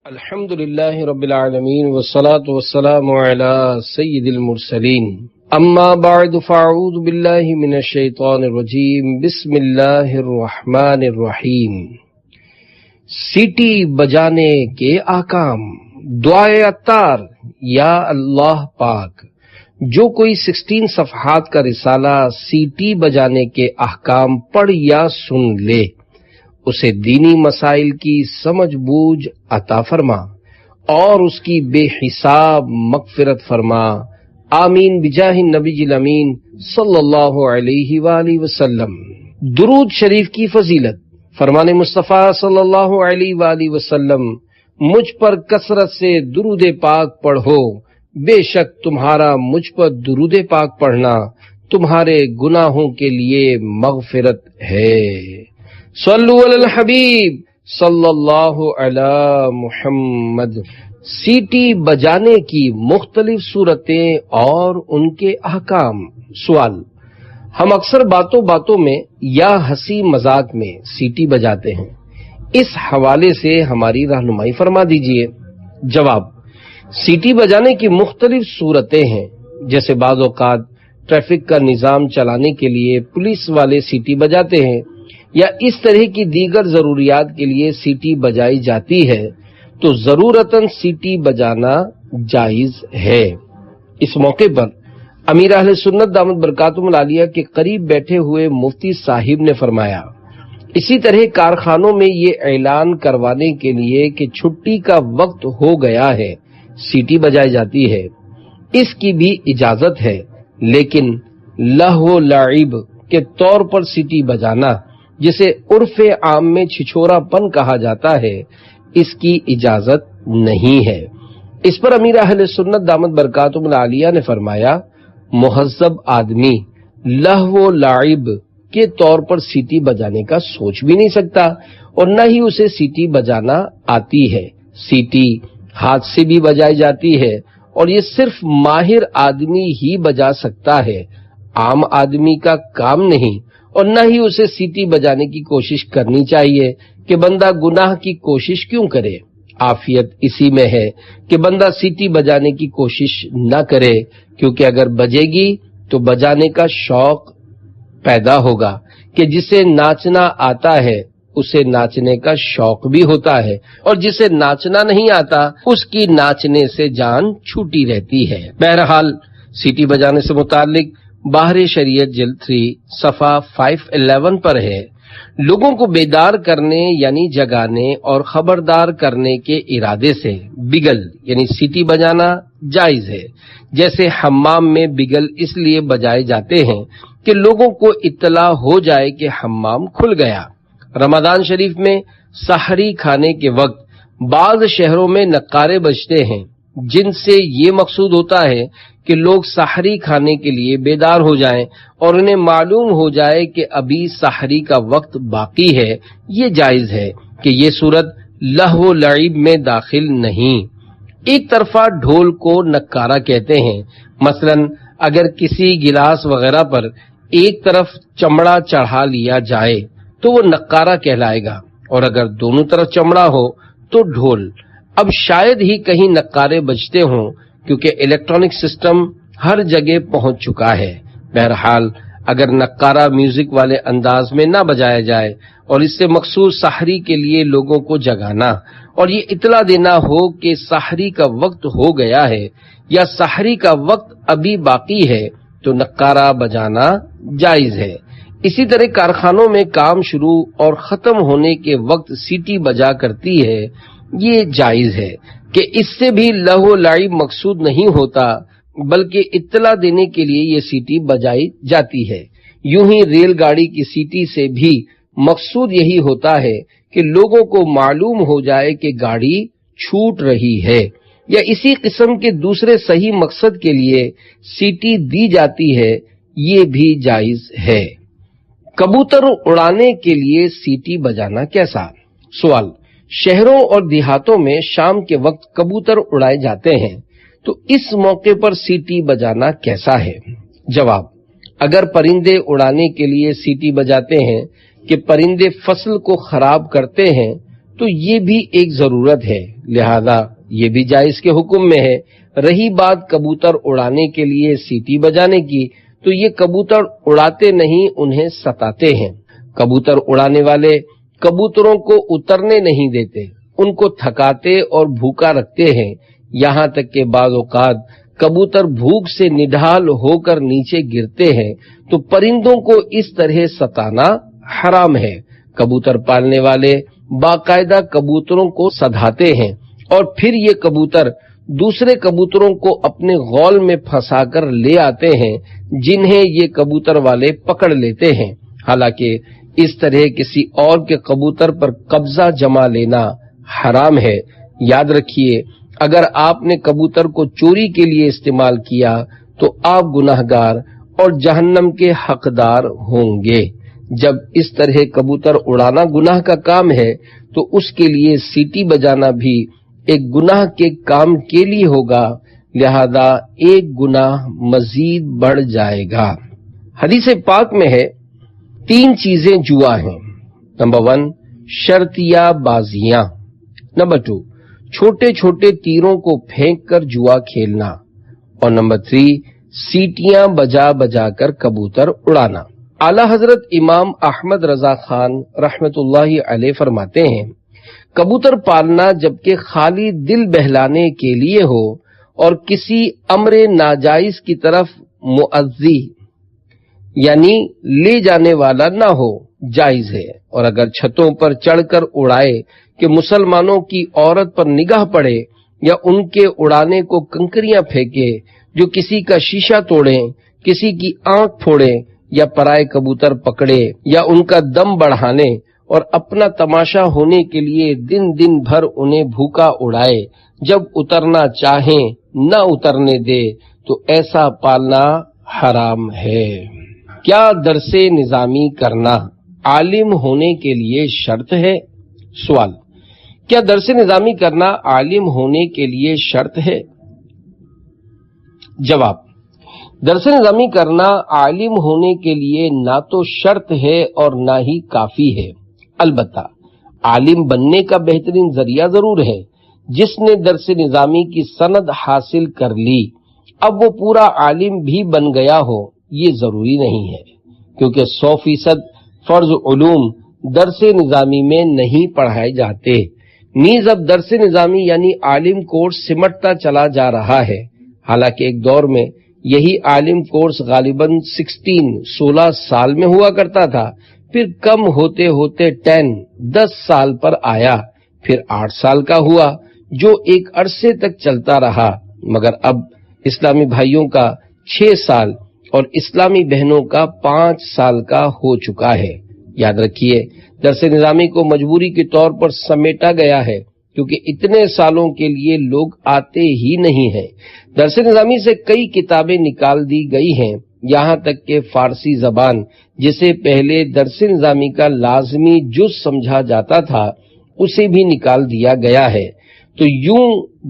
الحمدللہ رب العالمین والصلاة والسلام علی سید المرسلین اما بعد فاعوذ باللہ من الشیطان الرجیم بسم اللہ الرحمن الرحیم۔ سیٹی بجانے کے احکام۔ دعائے عطار۔ یا اللہ پاک، جو کوئی 16 صفحات کا رسالہ سیٹی بجانے کے احکام پڑھ یا سن لے، اسے دینی مسائل کی سمجھ بوجھ عطا فرما اور اس کی بے حساب مغفرت فرما، آمین بجاہ النبی الامین صلی اللہ علیہ وآلہ وسلم۔ درود شریف کی فضیلت۔ فرمان مصطفیٰ صلی اللہ علیہ وآلہ وسلم، مجھ پر کثرت سے درود پاک پڑھو، بے شک تمہارا مجھ پر درود پاک پڑھنا تمہارے گناہوں کے لیے مغفرت ہے۔ صلو علی الحبیب صلی اللہ علی محمد۔ سیٹی بجانے کی مختلف صورتیں اور ان کے احکام۔ سوال: ہم اکثر باتوں باتوں میں یا ہنسی مذاق میں سیٹی بجاتے ہیں، اس حوالے سے ہماری رہنمائی فرما دیجئے۔ جواب: سیٹی بجانے کی مختلف صورتیں ہیں، جیسے بعض اوقات ٹریفک کا نظام چلانے کے لیے پولیس والے سیٹی بجاتے ہیں یا اس طرح کی دیگر ضروریات کے لیے سیٹی بجائی جاتی ہے، تو ضرورتاً سیٹی بجانا جائز ہے۔ اس موقع پر امیر اہل سنت دامت برکاتہم العالیہ کے قریب بیٹھے ہوئے مفتی صاحب نے فرمایا، اسی طرح کارخانوں میں یہ اعلان کروانے کے لیے کہ چھٹی کا وقت ہو گیا ہے سیٹی بجائی جاتی ہے، اس کی بھی اجازت ہے، لیکن لہو لعب کے طور پر سیٹی بجانا، جسے عرف عام میں چھچھورا پن کہا جاتا ہے، اس کی اجازت نہیں ہے۔ اس پر امیر اہل سنت دامت برکاتہم العالیہ نے فرمایا، مہذب آدمی لہو لعب کے طور پر سیٹی بجانے کا سوچ بھی نہیں سکتا اور نہ ہی اسے سیٹی بجانا آتی ہے۔ سیٹی ہاتھ سے بھی بجائی جاتی ہے اور یہ صرف ماہر آدمی ہی بجا سکتا ہے، عام آدمی کا کام نہیں، اور نہ ہی اسے سیٹی بجانے کی کوشش کرنی چاہیے کہ بندہ گناہ کی کوشش کیوں کرے۔ عافیت اسی میں ہے کہ بندہ سیٹی بجانے کی کوشش نہ کرے، کیونکہ اگر بجے گی تو بجانے کا شوق پیدا ہوگا کہ جسے ناچنا آتا ہے اسے ناچنے کا شوق بھی ہوتا ہے، اور جسے ناچنا نہیں آتا اس کی ناچنے سے جان چھوٹی رہتی ہے۔ بہرحال سیٹی بجانے سے متعلق باہر شریعت جلد 3 صفحہ 511 پر ہے، لوگوں کو بیدار کرنے یعنی جگانے اور خبردار کرنے کے ارادے سے بگل یعنی سیٹی بجانا جائز ہے۔ جیسے حمام میں بگل اس لیے بجائے جاتے ہیں کہ لوگوں کو اطلاع ہو جائے کہ حمام کھل گیا۔ رمضان شریف میں سحری کھانے کے وقت بعض شہروں میں نقارے بجتے ہیں، جن سے یہ مقصود ہوتا ہے کہ لوگ سحری کھانے کے لیے بیدار ہو جائیں اور انہیں معلوم ہو جائے کہ ابھی سحری کا وقت باقی ہے۔ یہ جائز ہے کہ یہ صورت لہو و لعب میں داخل نہیں۔ ایک طرفہ ڈھول کو نکارہ کہتے ہیں، مثلا اگر کسی گلاس وغیرہ پر ایک طرف چمڑا چڑھا لیا جائے تو وہ نکارہ کہلائے گا، اور اگر دونوں طرف چمڑا ہو تو ڈھول۔ اب شاید ہی کہیں نکارے بجتے ہوں، کیونکہ الیکٹرانک سسٹم ہر جگہ پہنچ چکا ہے۔ بہرحال اگر نکارہ میوزک والے انداز میں نہ بجایا جائے اور اس سے مخصوص سحری کے لیے لوگوں کو جگانا اور یہ اطلاع دینا ہو کہ سحری کا وقت ہو گیا ہے یا سحری کا وقت ابھی باقی ہے، تو نکارہ بجانا جائز ہے۔ اسی طرح کارخانوں میں کام شروع اور ختم ہونے کے وقت سیٹی بجا کرتی ہے، یہ جائز ہے کہ اس سے بھی لہو لعب مقصود نہیں ہوتا، بلکہ اطلاع دینے کے لیے یہ سیٹی بجائی جاتی ہے۔ یوں ہی ریل گاڑی کی سیٹی سے بھی مقصود یہی ہوتا ہے کہ لوگوں کو معلوم ہو جائے کہ گاڑی چھوٹ رہی ہے، یا اسی قسم کے دوسرے صحیح مقصد کے لیے سیٹی دی جاتی ہے، یہ بھی جائز ہے۔ کبوتر اڑانے کے لیے سیٹی بجانا کیسا؟ سوال: شہروں اور دیہاتوں میں شام کے وقت کبوتر اڑائے جاتے ہیں، تو اس موقع پر سیٹی بجانا کیسا ہے؟ جواب: اگر پرندے اڑانے کے لیے سیٹی بجاتے ہیں کہ پرندے فصل کو خراب کرتے ہیں، تو یہ بھی ایک ضرورت ہے، لہذا یہ بھی جائز کے حکم میں ہے۔ رہی بات کبوتر اڑانے کے لیے سیٹی بجانے کی، تو یہ کبوتر اڑاتے نہیں، انہیں ستاتے ہیں۔ کبوتر اڑانے والے کبوتروں کو اترنے نہیں دیتے، ان کو تھکاتے اور بھوکا رکھتے ہیں، یہاں تک کہ بعض اوقات کبوتر بھوک سے نڈھال ہو کر نیچے گرتے ہیں، تو پرندوں کو اس طرح ستانا حرام ہے۔ کبوتر پالنے والے باقاعدہ کبوتروں کو سدھاتے ہیں اور پھر یہ کبوتر دوسرے کبوتروں کو اپنے غول میں پھنسا کر لے آتے ہیں، جنہیں یہ کبوتر والے پکڑ لیتے ہیں۔ حالانکہ اس طرح کسی اور کے کبوتر پر قبضہ جما لینا حرام ہے۔ یاد رکھیے، اگر آپ نے کبوتر کو چوری کے لیے استعمال کیا تو آپ گناہگار اور جہنم کے حقدار ہوں گے۔ جب اس طرح کبوتر اڑانا گناہ کا کام ہے تو اس کے لیے سیٹی بجانا بھی ایک گناہ کے کام کے لیے ہوگا، لہذا ایک گناہ مزید بڑھ جائے گا۔ حدیث پاک میں ہے 3 چیزیں جوا ہیں۔ نمبر 1 شرطیہ بازیاں، نمبر 2 چھوٹے چھوٹے تیروں کو پھینک کر جوا کھیلنا، اور نمبر 3 سیٹیاں بجا بجا کر کبوتر اڑانا۔ اعلی حضرت امام احمد رضا خان رحمت اللہ علیہ فرماتے ہیں، کبوتر پالنا جبکہ خالی دل بہلانے کے لیے ہو اور کسی امر ناجائز کی طرف معزی یعنی لے جانے والا نہ ہو، جائز ہے، اور اگر چھتوں پر چڑھ کر اڑائے کہ مسلمانوں کی عورت پر نگاہ پڑے یا ان کے اڑانے کو کنکریاں پھینکے جو کسی کا شیشہ توڑیں، کسی کی آنکھ پھوڑیں یا پرائے کبوتر پکڑے یا ان کا دم بڑھانے اور اپنا تماشا ہونے کے لیے دن دن بھر انہیں بھوکا اڑائے، جب اترنا چاہیں نہ اترنے دے، تو ایسا پالنا حرام ہے۔ کیا درس نظامی کرنا عالم ہونے کے لیے شرط ہے؟ سوال، کیا درس نظامی کرنا عالم ہونے کے لیے شرط ہے؟ جواب، درس نظامی کرنا عالم ہونے کے لیے نہ تو شرط ہے اور نہ ہی کافی ہے، البتہ عالم بننے کا بہترین ذریعہ ضرور ہے۔ جس نے درس نظامی کی سند حاصل کر لی، اب وہ پورا عالم بھی بن گیا ہو، یہ ضروری نہیں ہے، کیونکہ 100% فرض علوم درس نظامی میں نہیں پڑھائے جاتے۔ نیز اب درس نظامی یعنی عالم کورس سمٹتا چلا جا رہا ہے، حالانکہ ایک دور میں یہی عالم کورس غالباً 16 سال میں ہوا کرتا تھا، پھر کم ہوتے ہوتے 10 سال پر آیا، پھر 8 سال کا ہوا، جو ایک عرصے تک چلتا رہا، مگر اب اسلامی بھائیوں کا 6 سال اور اسلامی بہنوں کا 5 سال کا ہو چکا ہے۔ یاد رکھیے، درس نظامی کو مجبوری کے طور پر سمیٹا گیا ہے، کیونکہ اتنے سالوں کے لیے لوگ آتے ہی نہیں ہیں۔ درس نظامی سے کئی کتابیں نکال دی گئی ہیں، یہاں تک کہ فارسی زبان جسے پہلے درس نظامی کا لازمی جز سمجھا جاتا تھا، اسے بھی نکال دیا گیا ہے۔ تو یوں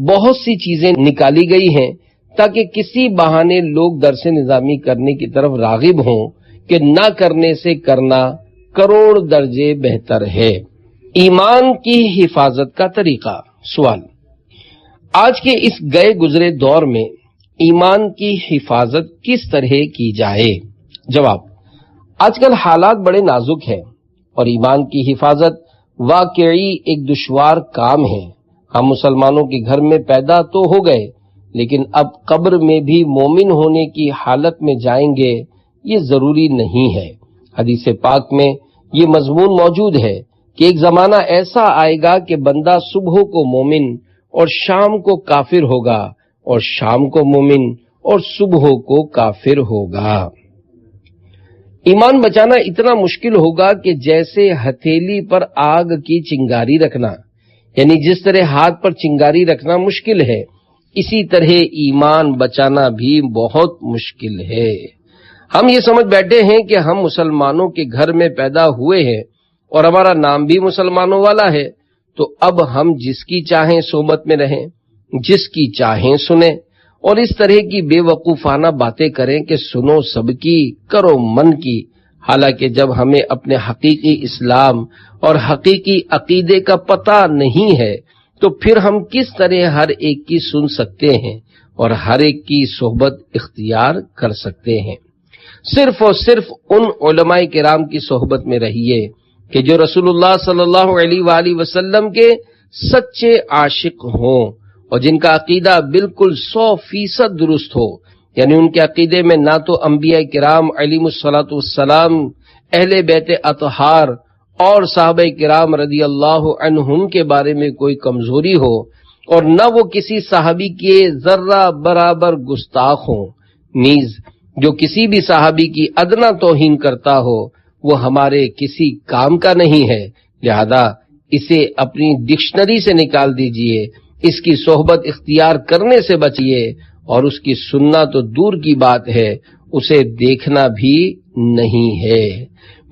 بہت سی چیزیں نکالی گئی ہیں تاکہ کسی بہانے لوگ درس نظامی کرنے کی طرف راغب ہوں کہ نہ کرنے سے کرنا کروڑ درجے بہتر ہے۔ ایمان کی حفاظت کا طریقہ۔ سوال، آج کے اس گئے گزرے دور میں ایمان کی حفاظت کس طرح کی جائے؟ جواب، آج کل حالات بڑے نازک ہیں اور ایمان کی حفاظت واقعی ایک دشوار کام ہے۔ ہم مسلمانوں کے گھر میں پیدا تو ہو گئے، لیکن اب قبر میں بھی مومن ہونے کی حالت میں جائیں گے، یہ ضروری نہیں ہے۔ حدیث پاک میں یہ مضمون موجود ہے کہ ایک زمانہ ایسا آئے گا کہ بندہ صبح کو مومن اور شام کو کافر ہوگا، اور شام کو مومن اور صبح کو کافر ہوگا۔ ایمان بچانا اتنا مشکل ہوگا کہ جیسے ہتھیلی پر آگ کی چنگاری رکھنا، یعنی جس طرح ہاتھ پر چنگاری رکھنا مشکل ہے، اسی طرح ایمان بچانا بھی بہت مشکل ہے۔ ہم یہ سمجھ بیٹھے ہیں کہ ہم مسلمانوں کے گھر میں پیدا ہوئے ہیں اور ہمارا نام بھی مسلمانوں والا ہے، تو اب ہم جس کی چاہیں صحبت میں رہیں، جس کی چاہیں سنیں، اور اس طرح کی بے وقوفانہ باتیں کریں کہ سنو سب کی، کرو من کی، حالانکہ جب ہمیں اپنے حقیقی اسلام اور حقیقی عقیدے کا پتہ نہیں ہے تو پھر ہم کس طرح ہر ایک کی سن سکتے ہیں اور ہر ایک کی صحبت اختیار کر سکتے ہیں؟ صرف اور صرف ان علماء کرام کی صحبت میں رہیے کہ جو رسول اللہ صلی اللہ علیہ وآلہ وسلم کے سچے عاشق ہوں اور جن کا عقیدہ بالکل 100% درست ہو، یعنی ان کے عقیدے میں نہ تو انبیاء کرام علیہ الصلوۃ والسلام، اہل بیت اطہار اور صحابہ کرام رضی اللہ عنہم کے بارے میں کوئی کمزوری ہو، اور نہ وہ کسی صحابی کے ذرہ برابر گستاخ ہوں۔ نیز جو کسی بھی صحابی کی ادنا توہین کرتا ہو وہ ہمارے کسی کام کا نہیں ہے، لہذا اسے اپنی ڈکشنری سے نکال دیجئے، اس کی صحبت اختیار کرنے سے بچیے، اور اس کی سننا تو دور کی بات ہے، اسے دیکھنا بھی نہیں ہے۔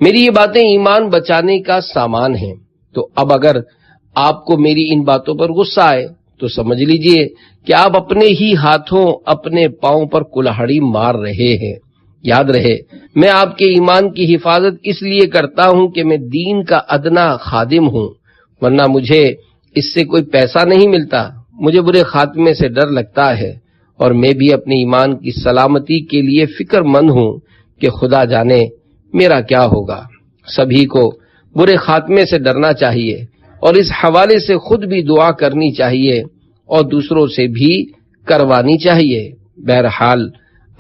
میری یہ باتیں ایمان بچانے کا سامان ہیں، تو اب اگر آپ کو میری ان باتوں پر غصہ آئے تو سمجھ لیجئے کہ آپ اپنے ہی ہاتھوں اپنے پاؤں پر کلہاڑی مار رہے ہیں۔ یاد رہے، میں آپ کے ایمان کی حفاظت اس لیے کرتا ہوں کہ میں دین کا ادنا خادم ہوں، ورنہ مجھے اس سے کوئی پیسہ نہیں ملتا۔ مجھے برے خاتمے سے ڈر لگتا ہے، اور میں بھی اپنے ایمان کی سلامتی کے لیے فکر مند ہوں کہ خدا جانے میرا کیا ہوگا۔ سبھی کو برے خاتمے سے ڈرنا چاہیے، اور اس حوالے سے خود بھی دعا کرنی چاہیے اور دوسروں سے بھی کروانی چاہیے۔ بہرحال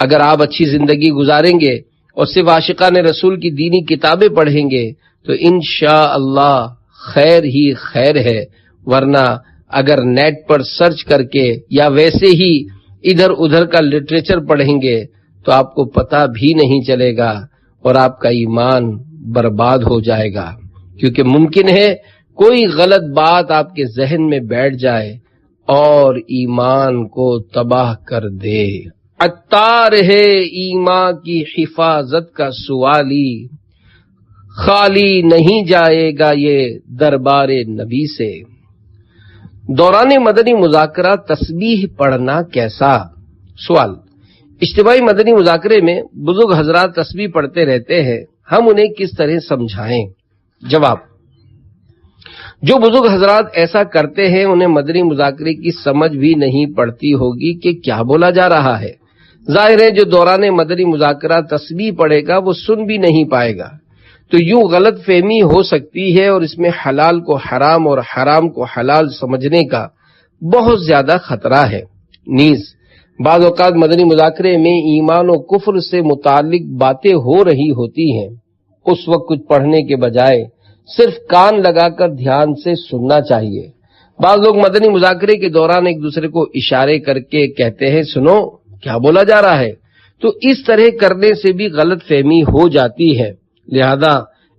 اگر آپ اچھی زندگی گزاریں گے اور صرف عاشقان رسول کی دینی کتابیں پڑھیں گے تو انشاءاللہ خیر ہی خیر ہے، ورنہ اگر نیٹ پر سرچ کر کے یا ویسے ہی ادھر ادھر کا لٹریچر پڑھیں گے تو آپ کو پتہ بھی نہیں چلے گا اور آپ کا ایمان برباد ہو جائے گا، کیونکہ ممکن ہے کوئی غلط بات آپ کے ذہن میں بیٹھ جائے اور ایمان کو تباہ کر دے۔ عطار ہے ایمان کی حفاظت کا سوالی، خالی نہیں جائے گا یہ دربار نبی سے۔ دوران مدنی مذاکرہ تسبیح پڑھنا کیسا؟ سوال: اجتماعی مدنی مذاکرے میں بزرگ حضرات تسبیح پڑھتے رہتے ہیں، ہم انہیں کس طرح سمجھائیں؟ جواب: جو بزرگ حضرات ایسا کرتے ہیں انہیں مدنی مذاکرے کی سمجھ بھی نہیں پڑتی ہوگی کہ کیا بولا جا رہا ہے۔ ظاہر ہے جو دوران مدنی مذاکرہ تسبیح پڑھے گا وہ سن بھی نہیں پائے گا، تو یوں غلط فہمی ہو سکتی ہے، اور اس میں حلال کو حرام اور حرام کو حلال سمجھنے کا بہت زیادہ خطرہ ہے۔ نیز بعض اوقات مدنی مذاکرے میں ایمان و کفر سے متعلق باتیں ہو رہی ہوتی ہیں، اس وقت کچھ پڑھنے کے بجائے صرف کان لگا کر دھیان سے سننا چاہیے۔ بعض لوگ مدنی مذاکرے کے دوران ایک دوسرے کو اشارے کر کے کہتے ہیں سنو کیا بولا جا رہا ہے، تو اس طرح کرنے سے بھی غلط فہمی ہو جاتی ہے، لہذا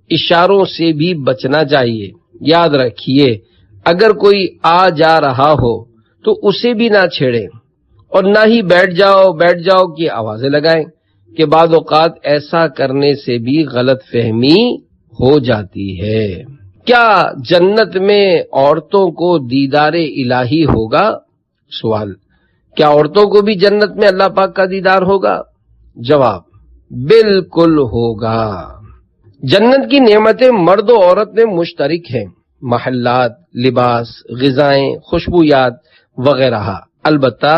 اشاروں سے بھی بچنا چاہیے۔ یاد رکھیے اگر کوئی آ جا رہا ہو تو اسے بھی نہ چھیڑیں، اور نہ ہی بیٹھ جاؤ کی آوازیں لگائیں، کہ بعض اوقات ایسا کرنے سے بھی غلط فہمی ہو جاتی ہے۔ کیا جنت میں عورتوں کو دیدار الہی ہوگا؟ سوال: کیا عورتوں کو بھی جنت میں اللہ پاک کا دیدار ہوگا؟ جواب: بالکل ہوگا۔ جنت کی نعمتیں مرد و عورت میں مشترک ہیں، محلات، لباس، غذائیں، خوشبویات وغیرہ۔ البتہ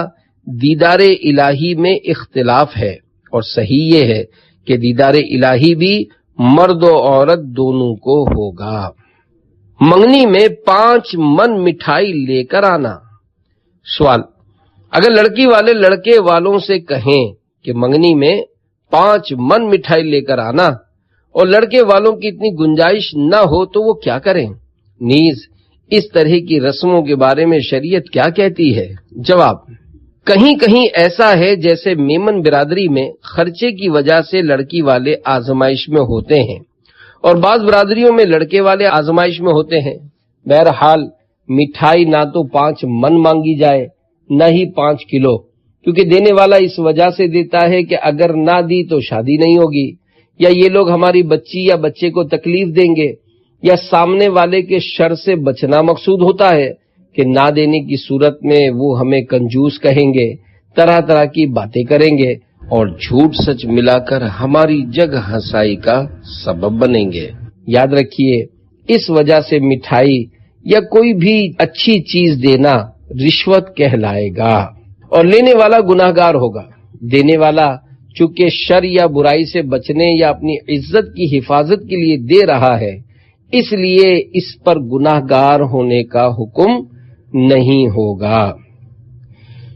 دیدار الہی میں اختلاف ہے، اور صحیح یہ ہے کہ دیدار الہی بھی مرد و عورت دونوں کو ہوگا۔ منگنی میں 5 من مٹھائی لے کر آنا۔ سوال: اگر لڑکی والے لڑکے والوں سے کہیں کہ منگنی میں 5 من مٹھائی لے کر آنا، اور لڑکے والوں کی اتنی گنجائش نہ ہو تو وہ کیا کریں؟ نیز اس طرح کی رسموں کے بارے میں شریعت کیا کہتی ہے؟ جواب: کہیں کہیں ایسا ہے جیسے میمن برادری میں خرچے کی وجہ سے لڑکی والے آزمائش میں ہوتے ہیں، اور بعض برادریوں میں لڑکے والے آزمائش میں ہوتے ہیں۔ بہرحال مٹھائی نہ تو 5 من مانگی جائے نہ ہی 5 کلو، کیونکہ دینے والا اس وجہ سے دیتا ہے کہ اگر نہ دی تو شادی نہیں ہوگی، یا یہ لوگ ہماری بچی یا بچے کو تکلیف دیں گے، یا سامنے والے کے شر سے بچنا مقصود ہوتا ہے کہ نہ دینے کی صورت میں وہ ہمیں کنجوس کہیں گے، طرح طرح کی باتیں کریں گے، اور جھوٹ سچ ملا کر ہماری جگ ہنسائی کا سبب بنیں گے۔ یاد رکھیے، اس وجہ سے مٹھائی یا کوئی بھی اچھی چیز دینا رشوت کہلائے گا اور لینے والا گناہگار ہوگا۔ دینے والا چونکہ شر یا برائی سے بچنے یا اپنی عزت کی حفاظت کے لیے دے رہا ہے، اس لیے اس پر گناہگار ہونے کا حکم نہیں ہوگا۔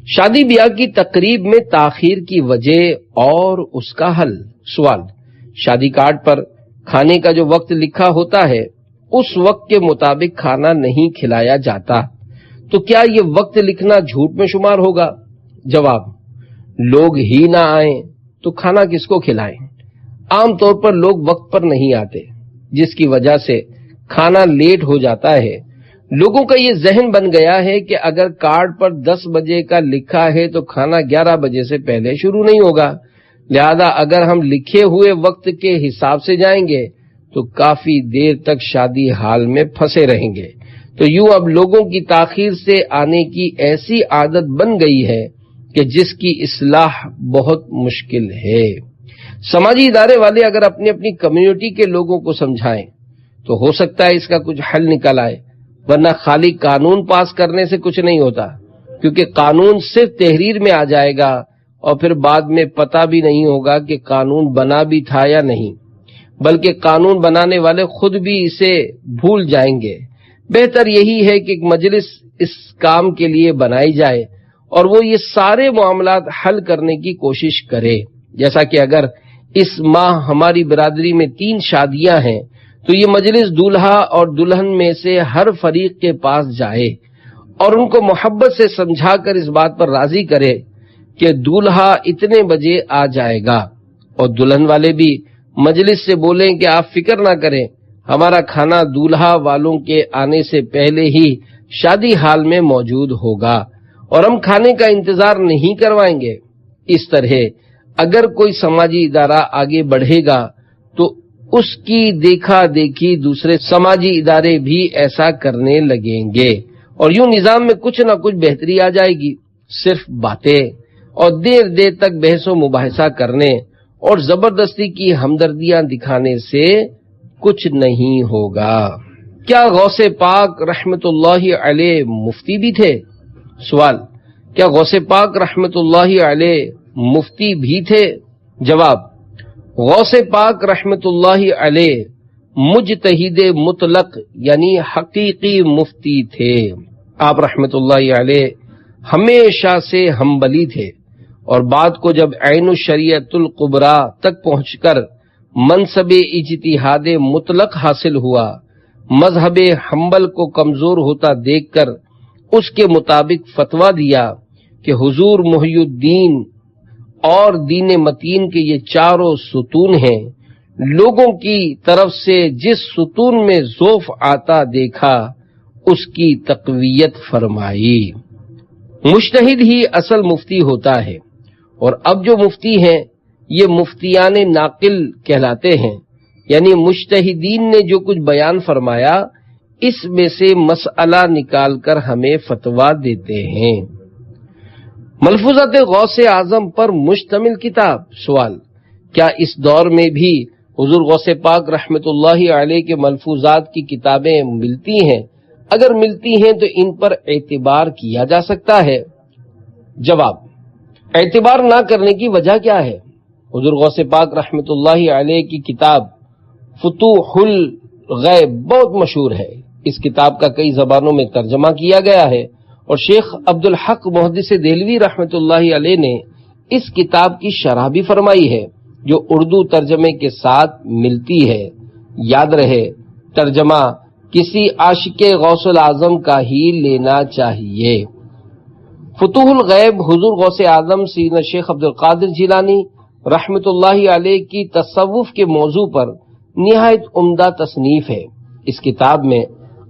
شادی بیاہ کی تقریب میں تاخیر کی وجہ اور اس کا حل۔ سوال: شادی کارڈ پر کھانے کا جو وقت لکھا ہوتا ہے اس وقت کے مطابق کھانا نہیں کھلایا جاتا تو کیا یہ وقت لکھنا جھوٹ میں شمار ہوگا؟ جواب: لوگ ہی نہ آئیں تو کھانا کس کو کھلائیں؟ عام طور پر لوگ وقت پر نہیں آتے، جس کی وجہ سے کھانا لیٹ ہو جاتا ہے۔ لوگوں کا یہ ذہن بن گیا ہے کہ اگر کارڈ پر 10 بجے کا لکھا ہے تو کھانا 11 بجے سے پہلے شروع نہیں ہوگا، لہذا اگر ہم لکھے ہوئے وقت کے حساب سے جائیں گے تو کافی دیر تک شادی ہال میں پھنسے رہیں گے۔ تو یوں اب لوگوں کی تاخیر سے آنے کی ایسی عادت بن گئی ہے کہ جس کی اصلاح بہت مشکل ہے۔ سماجی ادارے والے اگر اپنی اپنی کمیونٹی کے لوگوں کو سمجھائیں تو ہو سکتا ہے اس کا کچھ حل نکل آئے، ورنہ خالی قانون پاس کرنے سے کچھ نہیں ہوتا، کیونکہ قانون صرف تحریر میں آ جائے گا اور پھر بعد میں پتہ بھی نہیں ہوگا کہ قانون بنا بھی تھا یا نہیں، بلکہ قانون بنانے والے خود بھی اسے بھول جائیں گے۔ بہتر یہی ہے کہ ایک مجلس اس کام کے لیے بنائی جائے اور وہ یہ سارے معاملات حل کرنے کی کوشش کرے۔ جیسا کہ اگر اس ماہ ہماری برادری میں 3 شادیاں ہیں تو یہ مجلس دولہا اور دلہن میں سے ہر فریق کے پاس جائے اور ان کو محبت سے سمجھا کر اس بات پر راضی کرے کہ دولہا اتنے بجے آ جائے گا، اور دلہن والے بھی مجلس سے بولیں کہ آپ فکر نہ کریں، ہمارا کھانا دولہا والوں کے آنے سے پہلے ہی شادی ہال میں موجود ہوگا اور ہم کھانے کا انتظار نہیں کروائیں گے۔ اس طرح اگر کوئی سماجی ادارہ آگے بڑھے گا تو اس کی دیکھا دیکھی دوسرے سماجی ادارے بھی ایسا کرنے لگیں گے اور یوں نظام میں کچھ نہ کچھ بہتری آ جائے گی۔ صرف باتیں اور دیر دیر تک بحث و مباحثہ کرنے اور زبردستی کی ہمدردیاں دکھانے سے کچھ نہیں ہوگا۔ کیا غوث پاک رحمت اللہ علیہ مفتی بھی تھے؟ سوال: کیا غوث پاک رحمت اللہ علیہ مفتی بھی تھے؟ جواب: غوث پاک رحمت اللہ علیہ مجتہد مطلق یعنی حقیقی مفتی تھے۔ آپ رحمت اللہ علیہ ہمیشہ سے حنبلی تھے اور بعد کو جب عین الشریعت الکبریٰ تک پہنچ کر منصب اجتہاد مطلق حاصل ہوا، مذہب حنبل کو کمزور ہوتا دیکھ کر اس کے مطابق فتویٰ دیا کہ حضور محی الدین اور دین متین کے یہ 4 ستون ہیں، لوگوں کی طرف سے جس ستون میں ضعف آتا دیکھا اس کی تقویت فرمائی۔ مجتہد ہی اصل مفتی ہوتا ہے، اور اب جو مفتی ہیں یہ مفتیان ناقل کہلاتے ہیں، یعنی مجتہدین نے جو کچھ بیان فرمایا اس میں سے مسئلہ نکال کر ہمیں فتویٰ دیتے ہیں۔ ملفوظات غوث اعظم پر مشتمل کتاب۔ سوال: کیا اس دور میں بھی حضور غوث پاک رحمت اللہ علیہ کے ملفوظات کی کتابیں ملتی ہیں؟ اگر ملتی ہیں تو ان پر اعتبار کیا جا سکتا ہے؟ جواب: اعتبار نہ کرنے کی وجہ کیا ہے؟ حضور غوث پاک رحمت اللہ علیہ کی کتاب فتوح الغیب بہت مشہور ہے۔ اس کتاب کا کئی زبانوں میں ترجمہ کیا گیا ہے اور شیخ عبدالحق محدث دہلوی رحمت اللہ علیہ نے اس کتاب کی شرح بھی فرمائی ہے جو اردو ترجمے کے ساتھ ملتی ہے۔ یاد رہے، ترجمہ کسی عاشق غوث الاعظم کا ہی لینا چاہیے۔ فتوح الغیب حضور غوث اعظم سیدنا شیخ عبدالقادر جیلانی رحمت اللہ علیہ کی تصوف کے موضوع پر نہایت عمدہ تصنیف ہے۔ اس کتاب میں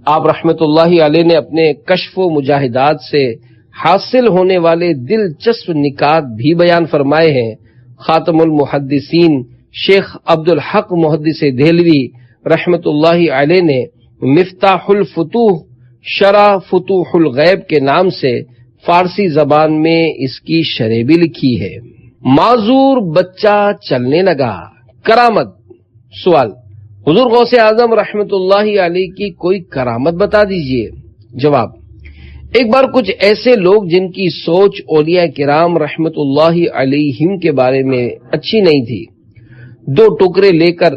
آپ رحمت اللہ علیہ نے اپنے کشف و مجاہدات سے حاصل ہونے والے دلچسپ نکات بھی بیان فرمائے ہیں۔ خاتم المحدثین شیخ عبدالحق محدث دہلوی رحمت اللہ علیہ نے مفتاح الفتوح شرح فتوح الغیب کے نام سے فارسی زبان میں اس کی شرح بھی لکھی ہے۔ معذور بچہ چلنے لگا۔ کرامت۔ سوال، حضور غوث اعظم رحمت اللہ علیہ کی کوئی کرامت بتا دیجئے۔ جواب، ایک بار کچھ ایسے لوگ جن کی سوچ اولیاء کرام رحمت اللہ علیہم کے بارے میں اچھی نہیں تھی، 2 ٹکڑے لے کر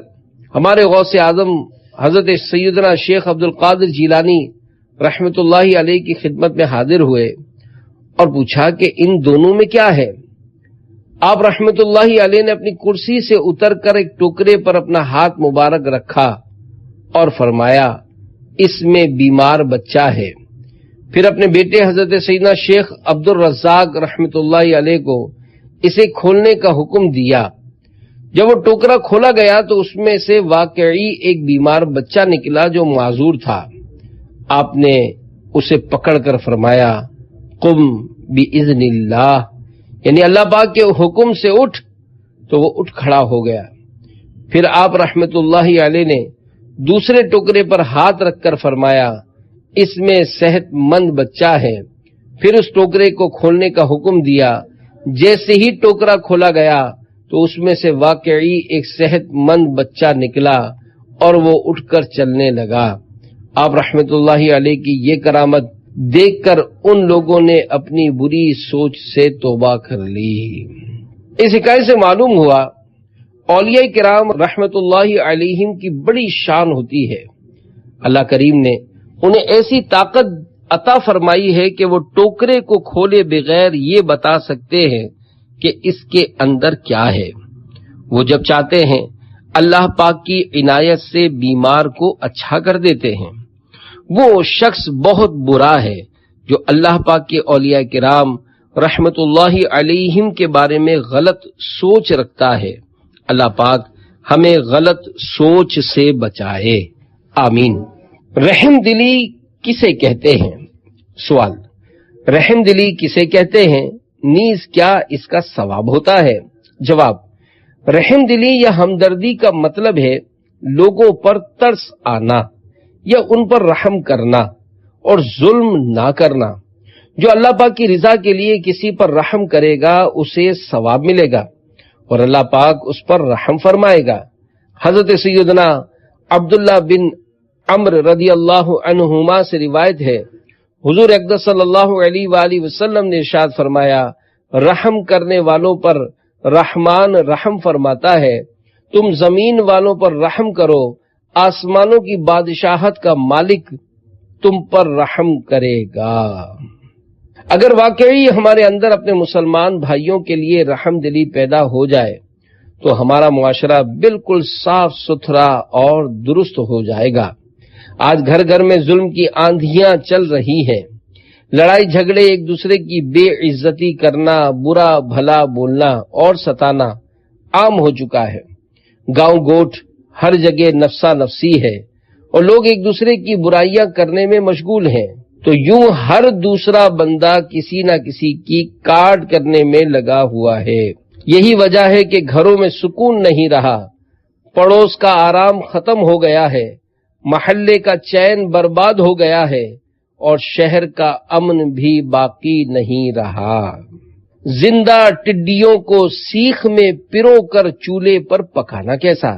ہمارے غوث اعظم حضرت سیدنا شیخ عبد القادر جیلانی رحمت اللہ علیہ کی خدمت میں حاضر ہوئے اور پوچھا کہ ان دونوں میں کیا ہے؟ آپ رحمت اللہ علیہ نے اپنی کرسی سے اتر کر ایک ٹکڑے پر اپنا ہاتھ مبارک رکھا اور فرمایا اس میں بیمار بچہ ہے۔ پھر اپنے بیٹے حضرت سیدنا شیخ عبد الرزاق رحمت اللہ علیہ کو اسے کھولنے کا حکم دیا۔ جب وہ ٹوکرا کھولا گیا تو اس میں سے واقعی ایک بیمار بچہ نکلا جو معذور تھا۔ آپ نے اسے پکڑ کر فرمایا قم باذن اللہ، یعنی اللہ پاک کے حکم سے اٹھ، تو وہ اٹھ کھڑا ہو گیا۔ پھر آپ رحمت اللہ علیہ نے دوسرے ٹکڑے پر ہاتھ رکھ کر فرمایا اس میں صحت مند بچہ ہے۔ پھر اس ٹوکرے کو کھولنے کا حکم دیا۔ جیسے ہی ٹوکرا کھولا گیا تو اس میں سے واقعی ایک صحت مند بچہ نکلا اور وہ اٹھ کر چلنے لگا۔ آپ رحمت اللہ علیہ کی یہ کرامت دیکھ کر ان لوگوں نے اپنی بری سوچ سے توبہ کر لی۔ اس حکایت سے معلوم ہوا اولیاء کرام رحمت اللہ علیہم کی بڑی شان ہوتی ہے۔ اللہ کریم نے انہیں ایسی طاقت عطا فرمائی ہے کہ وہ ٹوکرے کو کھولے بغیر یہ بتا سکتے ہیں کہ اس کے اندر کیا ہے۔ وہ جب چاہتے ہیں اللہ پاک کی عنایت سے بیمار کو اچھا کر دیتے ہیں۔ وہ شخص بہت برا ہے جو اللہ پاک کے اولیاء کرام رحمت اللہ علیہم کے بارے میں غلط سوچ رکھتا ہے۔ اللہ پاک ہمیں غلط سوچ سے بچائے، آمین۔ رحم دلی کسے کہتے ہیں؟ سوال، رحم دلی کسے کہتے ہیں، نیز کیا اس کا ثواب ہوتا ہے؟ جواب، رحم دلی یا ہمدردی کا مطلب ہے لوگوں پر ترس آنا یا ان پر رحم کرنا اور ظلم نہ کرنا۔ جو اللہ پاک کی رضا کے لیے کسی پر رحم کرے گا اسے ثواب ملے گا اور اللہ پاک اس پر رحم فرمائے گا۔ حضرت سیدنا عبداللہ بن عمرو رضی اللہ عنہما سے روایت ہے، حضور اقدس صلی اللہ علیہ وآلہ وسلم نے ارشاد فرمایا رحم کرنے والوں پر رحمان رحم فرماتا ہے، تم زمین والوں پر رحم کرو، آسمانوں کی بادشاہت کا مالک تم پر رحم کرے گا۔ اگر واقعی ہمارے اندر اپنے مسلمان بھائیوں کے لیے رحم دلی پیدا ہو جائے تو ہمارا معاشرہ بالکل صاف ستھرا اور درست ہو جائے گا۔ آج گھر گھر میں ظلم کی آندھیاں چل رہی ہیں، لڑائی جھگڑے، ایک دوسرے کی بے عزتی کرنا، برا بھلا بولنا اور ستانا عام ہو چکا ہے۔ گاؤں گوٹ ہر جگہ نفسا نفسی ہے اور لوگ ایک دوسرے کی برائیاں کرنے میں مشغول ہیں، تو یوں ہر دوسرا بندہ کسی نہ کسی کی کاٹ کرنے میں لگا ہوا ہے۔ یہی وجہ ہے کہ گھروں میں سکون نہیں رہا، پڑوس کا آرام ختم ہو گیا ہے، محلے کا چین برباد ہو گیا ہے اور شہر کا امن بھی باقی نہیں رہا۔ زندہ ٹڈیوں کو سیخ میں پرو کر چولہے پر پکانا کیسا؟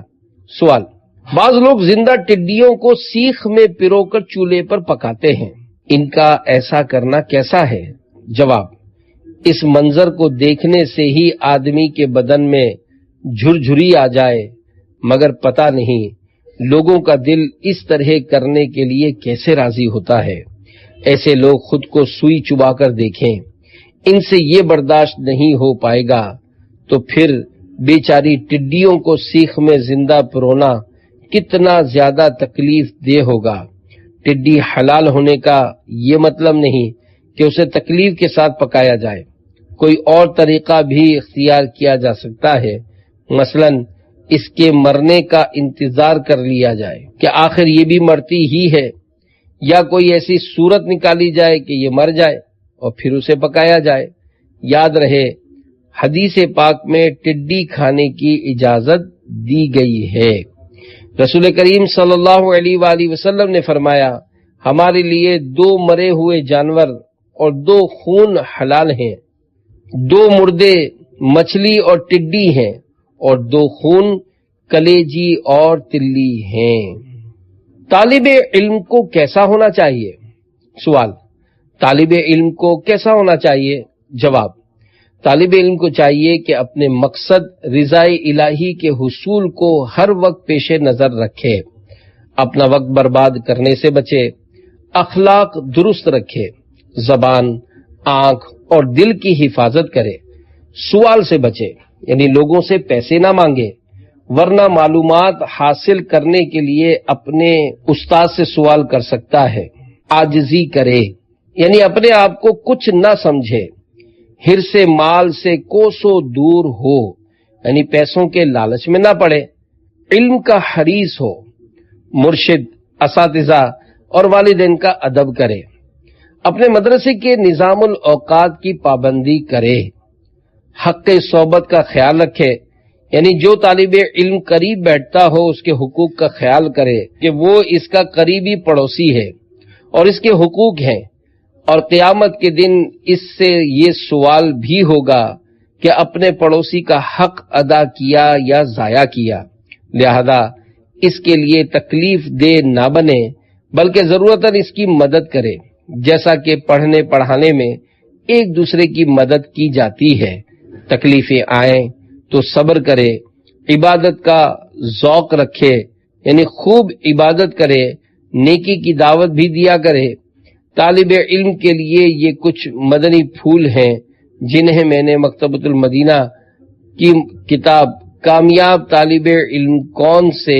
سوال، بعض لوگ زندہ ٹڈیوں کو سیخ میں پرو کر چولہے پر پکاتے ہیں، ان کا ایسا کرنا کیسا ہے؟ جواب، اس منظر کو دیکھنے سے ہی آدمی کے بدن میں جھرجھری آ جائے، مگر پتہ نہیں لوگوں کا دل اس طرح کرنے کے لیے کیسے راضی ہوتا ہے۔ ایسے لوگ خود کو سوئی چبا کر دیکھیں، ان سے یہ برداشت نہیں ہو پائے گا تو پھر بیچاری ٹڈیوں کو سیخ میں زندہ پرونا کتنا زیادہ تکلیف دہ ہوگا۔ ٹڈی حلال ہونے کا یہ مطلب نہیں کہ اسے تکلیف کے ساتھ پکایا جائے، کوئی اور طریقہ بھی اختیار کیا جا سکتا ہے، مثلاً اس کے مرنے کا انتظار کر لیا جائے کہ آخر یہ بھی مرتی ہی ہے، یا کوئی ایسی صورت نکالی جائے کہ یہ مر جائے اور پھر اسے پکایا جائے۔ یاد رہے حدیث پاک میں ٹڈی کھانے کی اجازت دی گئی ہے۔ رسول کریم صلی اللہ علیہ وآلہ وسلم نے فرمایا ہمارے لیے 2 مرے ہوئے جانور اور 2 خون حلال ہیں، 2 مردے مچھلی اور ٹڈی ہیں، اور 2 خون کلیجی اور تلی ہیں۔ طالب علم کو کیسا ہونا چاہیے؟ سوال، طالب علم کو کیسا ہونا چاہیے؟ جواب، طالب علم کو چاہیے کہ اپنے مقصد رضا الہی کے حصول کو ہر وقت پیش نظر رکھے، اپنا وقت برباد کرنے سے بچے، اخلاق درست رکھے، زبان، آنکھ اور دل کی حفاظت کرے، سوال سے بچے یعنی لوگوں سے پیسے نہ مانگے، ورنہ معلومات حاصل کرنے کے لیے اپنے استاد سے سوال کر سکتا ہے، عاجزی کرے یعنی اپنے آپ کو کچھ نہ سمجھے، حرص مال سے کوسوں دور ہو یعنی پیسوں کے لالچ میں نہ پڑے، علم کا حریص ہو، مرشد، اساتذہ اور والدین کا ادب کرے، اپنے مدرسے کے نظام الاوقات کی پابندی کرے، حق صحبت کا خیال رکھے یعنی جو طالب علم قریب بیٹھتا ہو اس کے حقوق کا خیال کرے کہ وہ اس کا قریبی پڑوسی ہے اور اس کے حقوق ہیں، اور قیامت کے دن اس سے یہ سوال بھی ہوگا کہ اپنے پڑوسی کا حق ادا کیا یا ضائع کیا، لہذا اس کے لیے تکلیف دہ نہ بنے بلکہ ضرورتاً اس کی مدد کرے، جیسا کہ پڑھنے پڑھانے میں ایک دوسرے کی مدد کی جاتی ہے، تکلیفیں آئیں تو صبر کرے، عبادت کا ذوق رکھے یعنی خوب عبادت کرے، نیکی کی دعوت بھی دیا کرے۔ طالب علم کے لیے یہ کچھ مدنی پھول ہیں جنہیں میں نے مکتبۃ المدینہ کی کتاب کامیاب طالب علم کون سے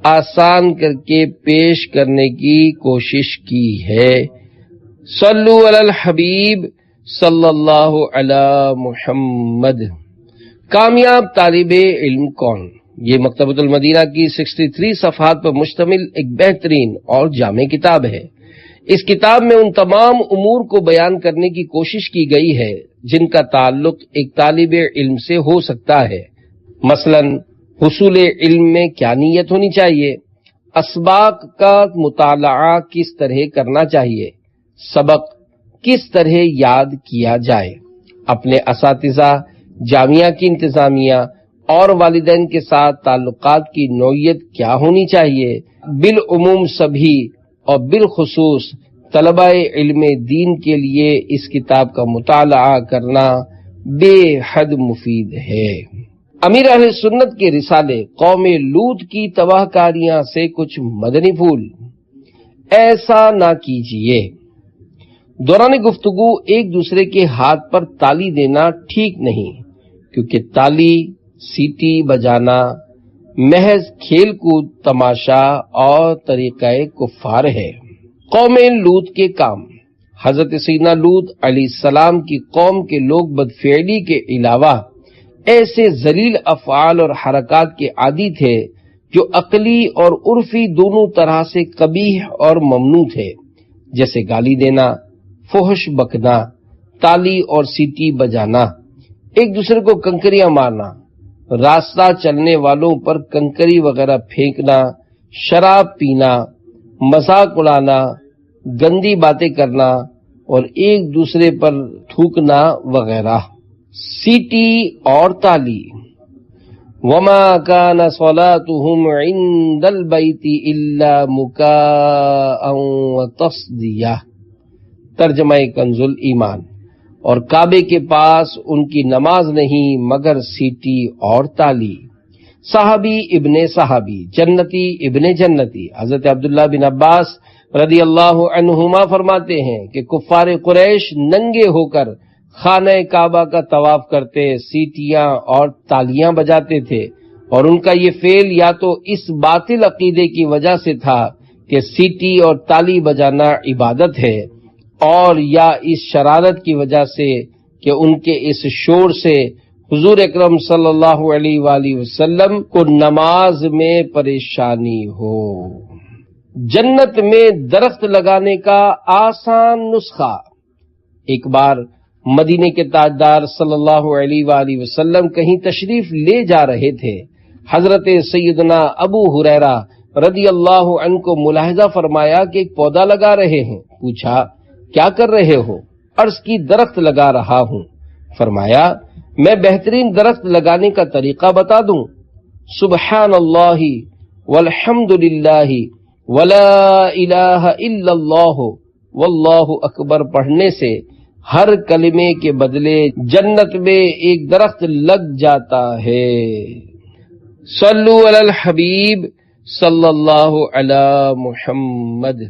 آسان کر کے پیش کرنے کی کوشش کی ہے۔ صلو علی الحبیب صلی اللہ علی محمد۔ کامیاب طالب علم کون؟ یہ مکتبۃ المدینہ کی 63 صفحات پر مشتمل ایک بہترین اور جامع کتاب ہے۔ اس کتاب میں ان تمام امور کو بیان کرنے کی کوشش کی گئی ہے جن کا تعلق ایک طالب علم سے ہو سکتا ہے، مثلا حصول علم میں کیا نیت ہونی چاہیے، اسباق کا مطالعہ کس طرح کرنا چاہیے، سبق کس طرح یاد کیا جائے، اپنے اساتذہ، جامعہ کی انتظامیہ اور والدین کے ساتھ تعلقات کی نوعیت کیا ہونی چاہیے، بالعموم سبھی اور بالخصوص طلباء علم دین کے لیے اس کتاب کا مطالعہ کرنا بے حد مفید ہے۔ امیر اہل سنت کے رسالے قوم لوط کی تباہ کاریاں سے کچھ مدنی پھول۔ ایسا نہ کیجیے۔ دوران گفتگو ایک دوسرے کے ہاتھ پر تالی دینا ٹھیک نہیں، کیونکہ تالی، سیٹی بجانا محض کھیل کود، تماشا اور طریقہ کفار ہے۔ قوم لوط کے کام۔ حضرت سیدنا لوط علیہ السلام کی قوم کے لوگ بدفعلی کے علاوہ ایسے ذلیل افعال اور حرکات کے عادی تھے جو عقلی اور عرفی دونوں طرح سے قبیح اور ممنوع تھے، جیسے گالی دینا، فحش بکنا، تالی اور سیٹی بجانا، ایک دوسرے کو کنکریاں مارنا، راستہ چلنے والوں پر کنکری وغیرہ پھینکنا، شراب پینا، مذاق اڑانا، گندی باتیں کرنا اور ایک دوسرے پر تھوکنا وغیرہ۔ سیٹی اور تالی۔ وما كان صلاتهم عند البيت الا مكاء وتصدية۔ ترجمہ کنز الایمان۔ اور کعبے کے پاس ان کی نماز نہیں مگر سیٹی اور تالی۔ صحابی ابن صحابی، جنتی ابن جنتی۔ حضرت عبداللہ بن عباس رضی اللہ عنہما فرماتے ہیں کہ کفار قریش ننگے ہو کر خانہ کعبہ کا طواف کرتے، سیٹیاں اور تالیاں بجاتے تھے، اور ان کا یہ فعل یا تو اس باطل عقیدے کی وجہ سے تھا کہ سیٹی اور تالی بجانا عبادت ہے، اور یا اس شرارت کی وجہ سے کہ ان کے اس شور سے حضور اکرم صلی اللہ علیہ وآلہ وسلم کو نماز میں پریشانی ہو۔ جنت میں درخت لگانے کا آسان نسخہ۔ ایک بار مدینے کے تاجدار صلی اللہ علیہ وآلہ وسلم کہیں تشریف لے جا رہے تھے۔ حضرت سیدنا ابو ہریرہ رضی اللہ عنہ کو ملاحظہ فرمایا کہ ایک پودا لگا رہے ہیں۔ پوچھا کیا کر رہے ہو؟ عرض کی درخت لگا رہا ہوں۔ فرمایا میں بہترین درخت لگانے کا طریقہ بتا دوں؟ سبحان اللہ والحمد للہ ولا الہ الا اللہ واللہ اکبر پڑھنے سے ہر کلمے کے بدلے جنت میں ایک درخت لگ جاتا ہے۔ صلو علی الحبیب صلی اللہ علی محمد۔